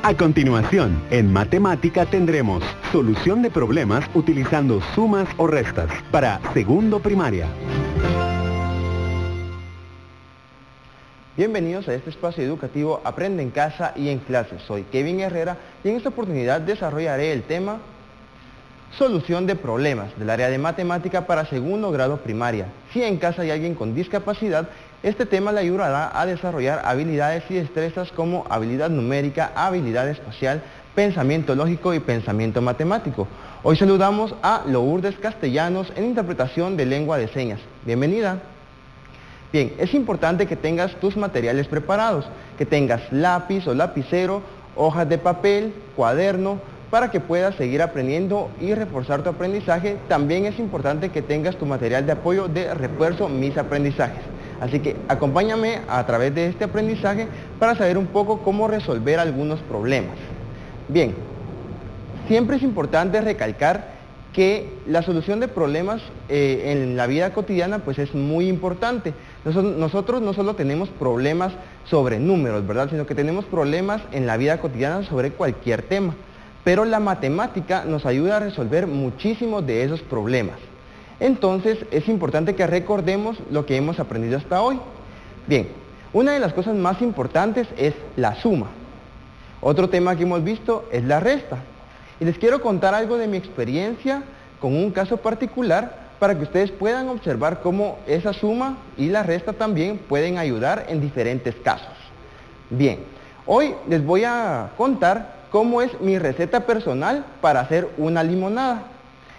A continuación, en matemática tendremos solución de problemas utilizando sumas o restas para segundo primaria. Bienvenidos a este espacio educativo Aprende en Casa y en Clase. Soy Kevin Herrera y en esta oportunidad desarrollaré el tema solución de problemas del área de matemática para segundo grado primaria. Si en casa hay alguien con discapacidad, este tema le ayudará a desarrollar habilidades y destrezas como habilidad numérica, habilidad espacial, pensamiento lógico y pensamiento matemático. Hoy saludamos a Lourdes Castellanos en interpretación de lengua de señas. Bienvenida. Bien, es importante que tengas tus materiales preparados, que tengas lápiz o lapicero, hojas de papel, cuaderno, para que puedas seguir aprendiendo y reforzar tu aprendizaje. También es importante que tengas tu material de apoyo de refuerzo Mis Aprendizajes. Así que acompáñame a través de este aprendizaje para saber un poco cómo resolver algunos problemas. Bien, siempre es importante recalcar que la solución de problemas en la vida cotidiana pues es muy importante. Nosotros no solo tenemos problemas sobre números, ¿verdad? Sino que tenemos problemas en la vida cotidiana sobre cualquier tema. Pero la matemática nos ayuda a resolver muchísimos de esos problemas. Entonces es importante que recordemos lo que hemos aprendido hasta hoy. Bien, una de las cosas más importantes es la suma. Otro tema que hemos visto es la resta. Y les quiero contar algo de mi experiencia con un caso particular para que ustedes puedan observar cómo esa suma y la resta también pueden ayudar en diferentes casos. Bien, hoy les voy a contar cómo es mi receta personal para hacer una limonada.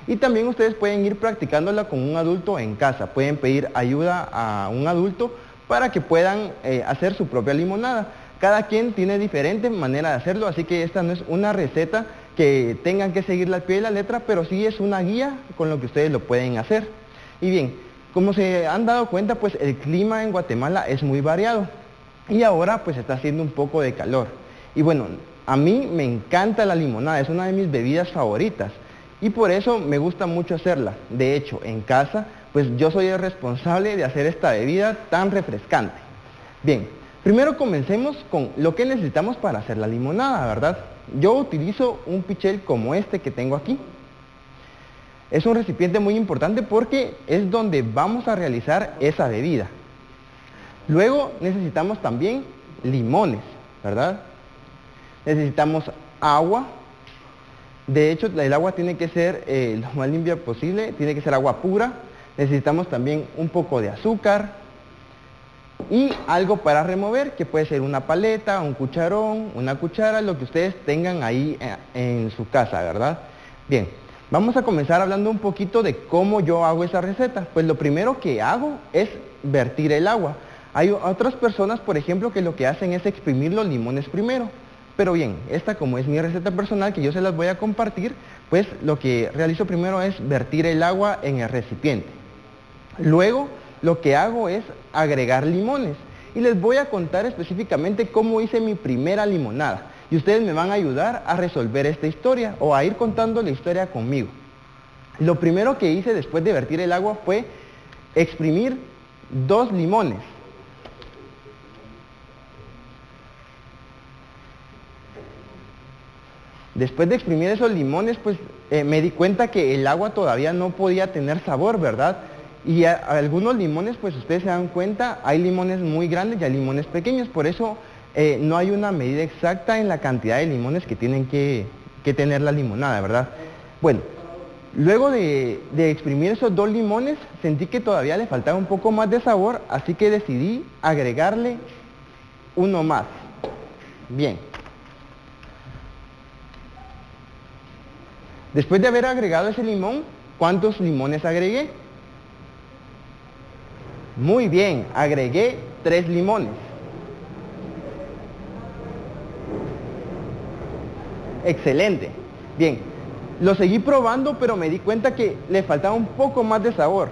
Y también ustedes pueden ir practicándola con un adulto en casa. Pueden pedir ayuda a un adulto para que puedan hacer su propia limonada. Cada quien tiene diferente manera de hacerlo, así que esta no es una receta que tengan que seguirla al pie de la letra, pero sí es una guía con lo que ustedes lo pueden hacer. Y bien, como se han dado cuenta, pues el clima en Guatemala es muy variado. Y ahora pues está haciendo un poco de calor. Y bueno, a mí me encanta la limonada, es una de mis bebidas favoritas. Y por eso me gusta mucho hacerla. De hecho, en casa, pues yo soy el responsable de hacer esta bebida tan refrescante. Bien, primero comencemos con lo que necesitamos para hacer la limonada, ¿verdad? Yo utilizo un pichel como este que tengo aquí. Es un recipiente muy importante porque es donde vamos a realizar esa bebida. Luego necesitamos también limones, ¿verdad? Necesitamos agua. De hecho, el agua tiene que ser lo más limpia posible, tiene que ser agua pura. Necesitamos también un poco de azúcar y algo para remover, que puede ser una paleta, un cucharón, una cuchara, lo que ustedes tengan ahí en su casa, ¿verdad? Bien, vamos a comenzar hablando un poquito de cómo yo hago esa receta. Pues lo primero que hago es vertir el agua. Hay otras personas, por ejemplo, que lo que hacen es exprimir los limones primero. Pero bien, esta como es mi receta personal que yo se las voy a compartir, pues lo que realizo primero es vertir el agua en el recipiente. Luego lo que hago es agregar limones y les voy a contar específicamente cómo hice mi primera limonada. Y ustedes me van a ayudar a resolver esta historia o a ir contando la historia conmigo. Lo primero que hice después de vertir el agua fue exprimir 2 limones. Después de exprimir esos limones, pues me di cuenta que el agua todavía no podía tener sabor, ¿verdad? Y algunos limones, pues ustedes se dan cuenta, hay limones muy grandes y hay limones pequeños, por eso no hay una medida exacta en la cantidad de limones que tienen que tener la limonada, ¿verdad? Bueno, luego de exprimir esos 2 limones, sentí que todavía le faltaba un poco más de sabor, así que decidí agregarle uno más. Bien. Después de haber agregado ese limón, ¿cuántos limones agregué? Muy bien, agregué 3 limones. Excelente. Bien, lo seguí probando, pero me di cuenta que le faltaba un poco más de sabor.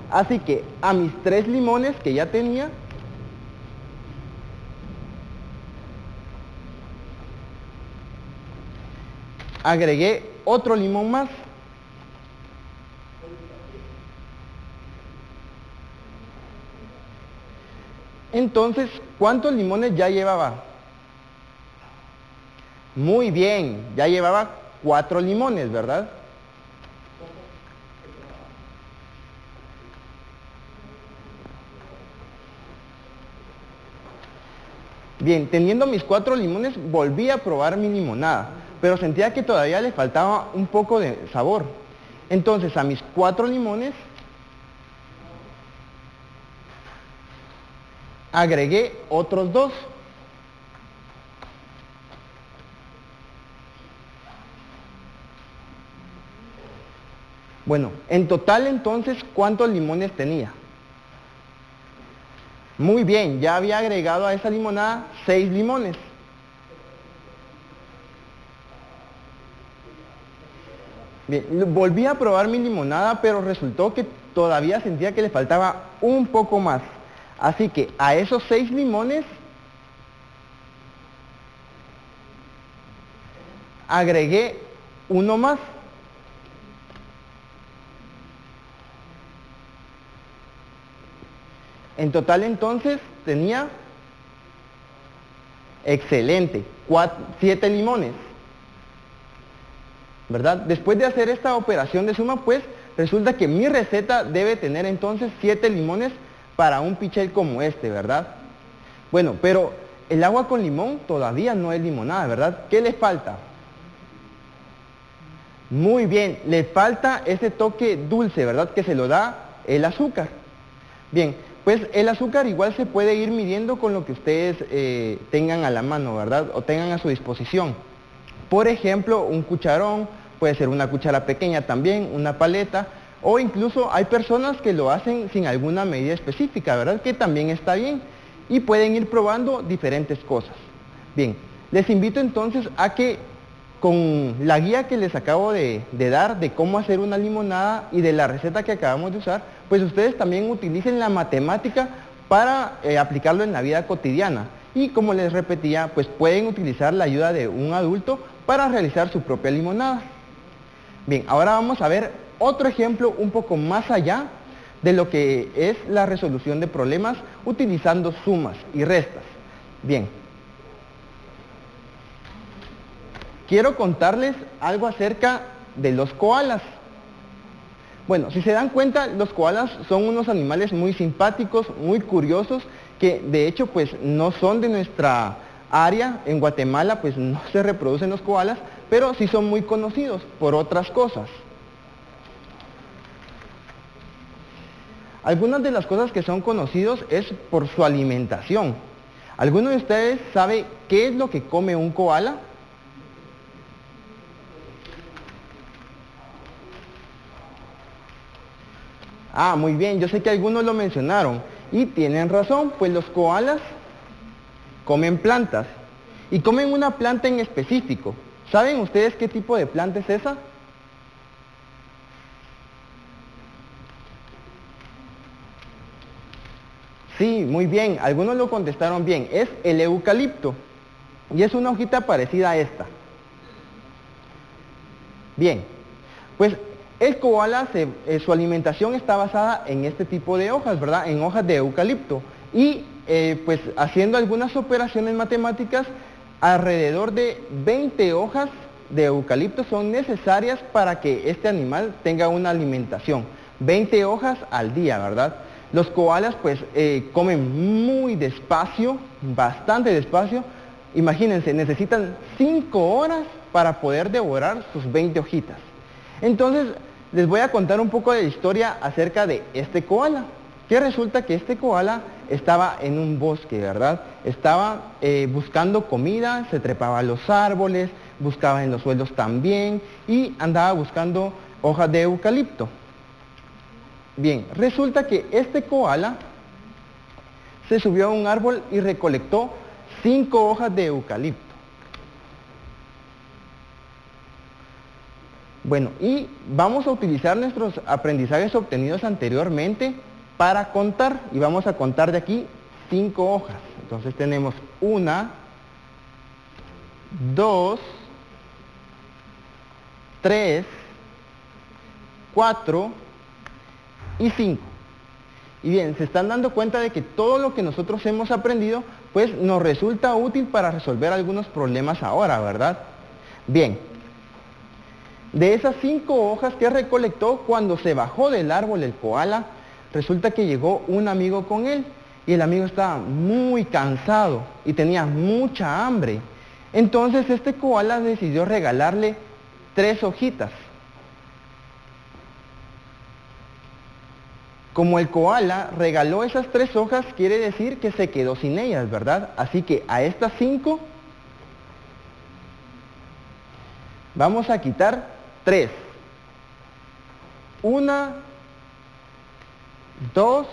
Así que a mis 3 limones que ya tenía, agregué otro limón más. Entonces, ¿cuántos limones ya llevaba? Muy bien, ya llevaba 4 limones, ¿verdad? Bien, teniendo mis 4 limones, volví a probar mi limonada, pero sentía que todavía le faltaba un poco de sabor. Entonces, a mis 4 limones, agregué otros 2. Bueno, en total entonces, ¿cuántos limones tenía? Muy bien, ya había agregado a esa limonada 6 limones. Bien, volví a probar mi limonada, pero resultó que todavía sentía que le faltaba un poco más. Así que a esos 6 limones agregué uno más. En total entonces tenía, excelente, 7 limones, ¿verdad? Después de hacer esta operación de suma, pues resulta que mi receta debe tener entonces 7 limones para un pichel como este, ¿verdad? Bueno, pero el agua con limón todavía no es limonada, ¿verdad? ¿Qué le falta? Muy bien, le falta ese toque dulce, ¿verdad? Que se lo da el azúcar. Bien, pues el azúcar igual se puede ir midiendo con lo que ustedes tengan a la mano, ¿verdad? O tengan a su disposición. Por ejemplo, un cucharón, puede ser una cuchara pequeña también, una paleta, o incluso hay personas que lo hacen sin alguna medida específica, ¿verdad? Que también está bien. Y pueden ir probando diferentes cosas. Bien, les invito entonces a que con la guía que les acabo de dar de cómo hacer una limonada y de la receta que acabamos de usar, pues ustedes también utilicen la matemática para aplicarlo en la vida cotidiana. Y como les repetía, pues pueden utilizar la ayuda de un adulto para realizar su propia limonada. Bien, ahora vamos a ver otro ejemplo un poco más allá de lo que es la resolución de problemas utilizando sumas y restas. Bien, quiero contarles algo acerca de los koalas. Bueno, si se dan cuenta, los koalas son unos animales muy simpáticos, muy curiosos, que de hecho pues no son de nuestra área. En Guatemala pues no se reproducen los koalas, pero sí son muy conocidos por otras cosas. Algunas de las cosas que son conocidos es por su alimentación. ¿Alguno de ustedes sabe qué es lo que come un koala? Ah, muy bien, yo sé que algunos lo mencionaron y tienen razón, pues los koalas comen plantas y comen una planta en específico. ¿Saben ustedes qué tipo de planta es esa? Sí, muy bien, algunos lo contestaron bien, es el eucalipto y es una hojita parecida a esta. Bien, pues el koala, su alimentación está basada en este tipo de hojas, ¿verdad? En hojas de eucalipto. Y pues haciendo algunas operaciones matemáticas, alrededor de 20 hojas de eucalipto son necesarias para que este animal tenga una alimentación. 20 hojas al día, ¿verdad? Los koalas pues comen muy despacio, bastante despacio. Imagínense, necesitan 5 horas para poder devorar sus 20 hojitas. Entonces, les voy a contar un poco de historia acerca de este koala. Que resulta que este koala estaba en un bosque, ¿verdad? Estaba buscando comida, se trepaba a los árboles, buscaba en los suelos también y andaba buscando hojas de eucalipto. Bien, resulta que este koala se subió a un árbol y recolectó 5 hojas de eucalipto. Bueno, y vamos a utilizar nuestros aprendizajes obtenidos anteriormente para contar, y vamos a contar de aquí 5 hojas. Entonces tenemos 1, 2, 3, 4 y 5. Y bien, se están dando cuenta de que todo lo que nosotros hemos aprendido, pues nos resulta útil para resolver algunos problemas ahora, ¿verdad? Bien, de esas 5 hojas que recolectó, cuando se bajó del árbol el koala, resulta que llegó un amigo con él y el amigo estaba muy cansado y tenía mucha hambre. Entonces este koala decidió regalarle 3 hojitas. Como el koala regaló esas 3 hojas, quiere decir que se quedó sin ellas, ¿verdad? Así que a estas 5 vamos a quitar 3. 1, 2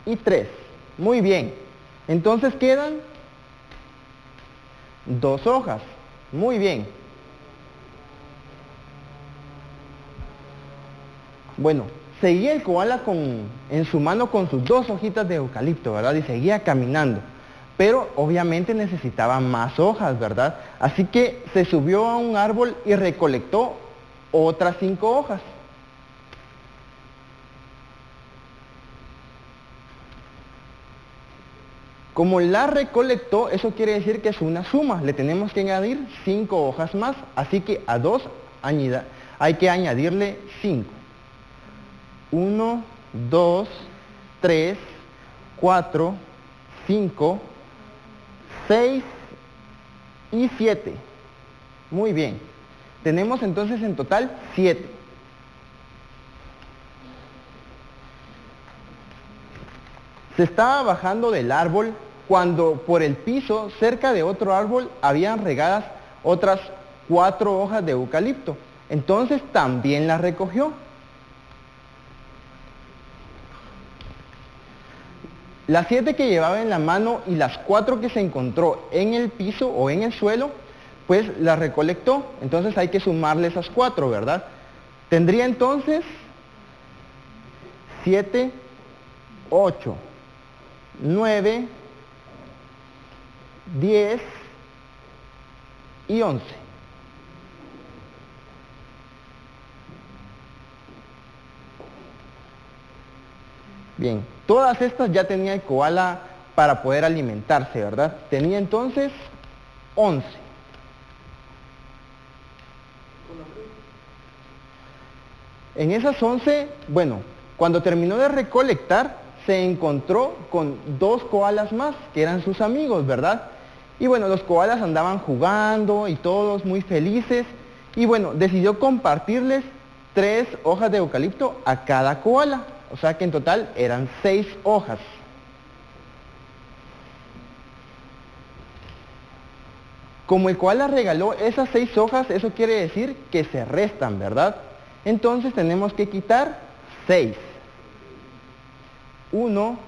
y 3. Muy bien. Entonces quedan 2 hojas. Muy bien. Bueno, seguía el koala en su mano con sus 2 hojitas de eucalipto, ¿verdad? Y seguía caminando. Pero obviamente necesitaba más hojas, ¿verdad? Así que se subió a un árbol y recolectó otras 5 hojas. Como la recolectó, eso quiere decir que es una suma. Le tenemos que añadir 5 hojas más. Así que a 2 hay que añadirle 5. 1, 2, 3, 4, 5, 6 y 7. Muy bien. Tenemos entonces en total 7. Se estaba bajando del árbol cuando por el piso, cerca de otro árbol, habían regadas otras 4 hojas de eucalipto. Entonces también las recogió. Las 7 que llevaba en la mano y las 4 que se encontró en el piso o en el suelo, pues las recolectó. Entonces hay que sumarle esas 4, ¿verdad? Tendría entonces 7, 8, 9, 10 y 11. Bien, todas estas ya tenía el koala para poder alimentarse, ¿verdad? Tenía entonces 11. En esas 11, bueno, cuando terminó de recolectar, se encontró con 2 koalas más, que eran sus amigos, ¿verdad? Y bueno, los koalas andaban jugando y todos muy felices. Y bueno, decidió compartirles 3 hojas de eucalipto a cada koala. O sea que en total eran 6 hojas. Como el koala regaló esas 6 hojas, eso quiere decir que se restan, ¿verdad? Entonces tenemos que quitar 6. 1,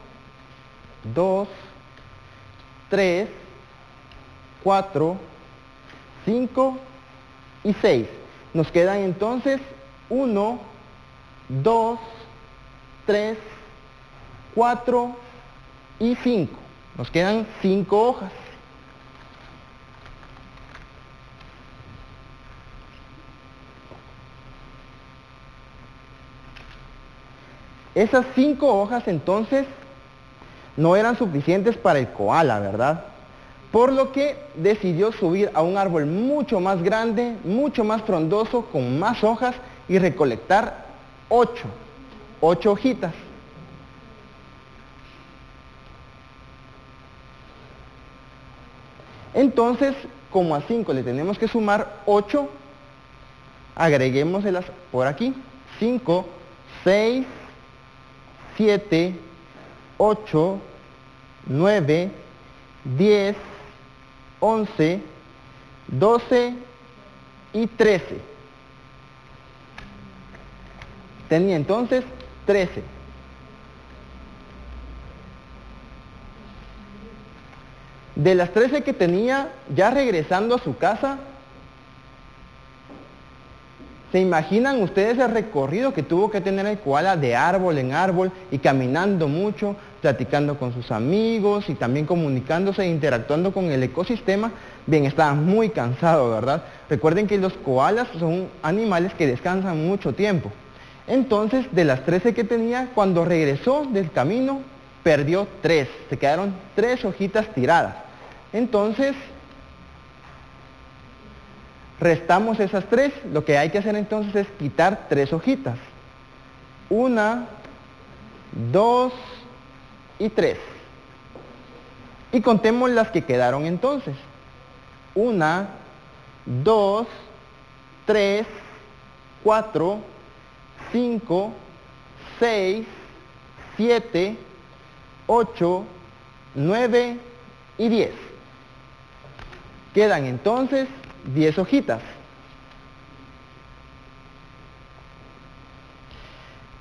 2, 3, 4, 5 y 6. Nos quedan entonces 1, 2, 3, 4 y 5. Nos quedan 5 hojas. Esas 5 hojas entonces no eran suficientes para el koala, ¿verdad? Por lo que decidió subir a un árbol mucho más grande, mucho más frondoso, con más hojas y recolectar 8 hojitas. Entonces, como a 5 le tenemos que sumar 8, agreguémoselas por aquí. 5, 6, 7, 8, 9, 10, 11, 12 y 13. Tenía entonces 13. De las 13 que tenía, ya regresando a su casa, ¿se imaginan ustedes el recorrido que tuvo que tener el koala de árbol en árbol y caminando mucho, platicando con sus amigos y también comunicándose e interactuando con el ecosistema? Bien, estaba muy cansado, ¿verdad? Recuerden que los koalas son animales que descansan mucho tiempo. Entonces, de las 13 que tenía, cuando regresó del camino, perdió 3. Se quedaron 3 hojitas tiradas. Entonces, Restamos esas 3, lo que hay que hacer entonces es quitar 3 hojitas. 1, 2 y 3. Y contemos las que quedaron entonces. 1, 2, 3, 4, 5, 6, 7, 8, 9 y 10. Quedan entonces 10 hojitas.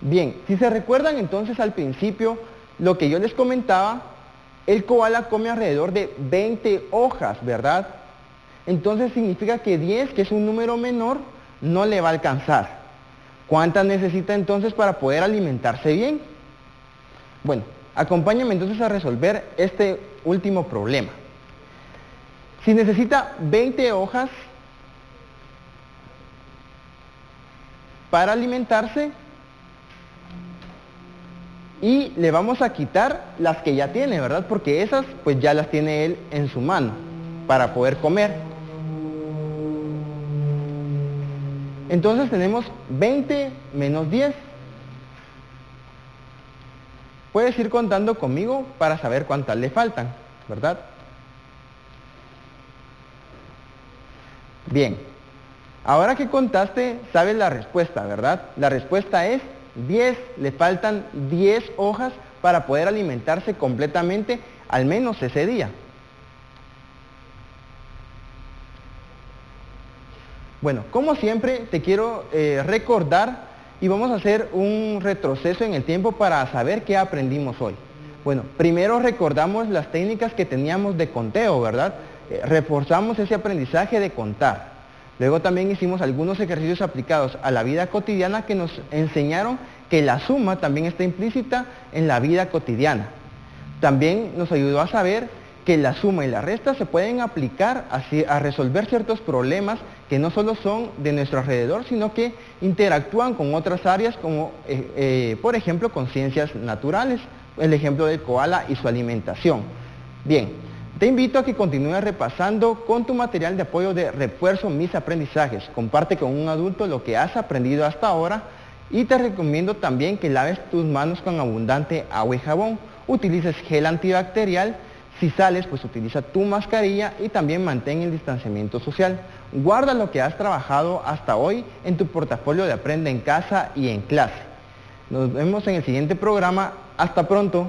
Bien, si se recuerdan entonces al principio, lo que yo les comentaba, el koala come alrededor de 20 hojas, ¿verdad? Entonces significa que 10, que es un número menor, no le va a alcanzar. ¿Cuántas necesita entonces para poder alimentarse bien? Bueno, acompáñame entonces a resolver este último problema. Si necesita 20 hojas para alimentarse, y le vamos a quitar las que ya tiene, ¿verdad? Porque esas pues ya las tiene él en su mano para poder comer. Entonces tenemos 20 menos 10. Puedes ir contando conmigo para saber cuántas le faltan, ¿verdad? Bien, ahora que contaste, sabes la respuesta, ¿verdad? La respuesta es 10, le faltan 10 hojas para poder alimentarse completamente, al menos ese día. Bueno, como siempre, te quiero recordar y vamos a hacer un retroceso en el tiempo para saber qué aprendimos hoy. Bueno, primero recordamos las técnicas que teníamos de conteo, ¿verdad? Reforzamos ese aprendizaje de contar. Luego también hicimos algunos ejercicios aplicados a la vida cotidiana que nos enseñaron que la suma también está implícita en la vida cotidiana. También nos ayudó a saber que la suma y la resta se pueden aplicar a resolver ciertos problemas que no solo son de nuestro alrededor, sino que interactúan con otras áreas como, por ejemplo, con ciencias naturales, el ejemplo del koala y su alimentación. Bien. Te invito a que continúes repasando con tu material de apoyo de Refuerzo Mis Aprendizajes. Comparte con un adulto lo que has aprendido hasta ahora y te recomiendo también que laves tus manos con abundante agua y jabón. Utilices gel antibacterial. Si sales, pues utiliza tu mascarilla y también mantén el distanciamiento social. Guarda lo que has trabajado hasta hoy en tu portafolio de Aprende en Casa y en Clase. Nos vemos en el siguiente programa. Hasta pronto.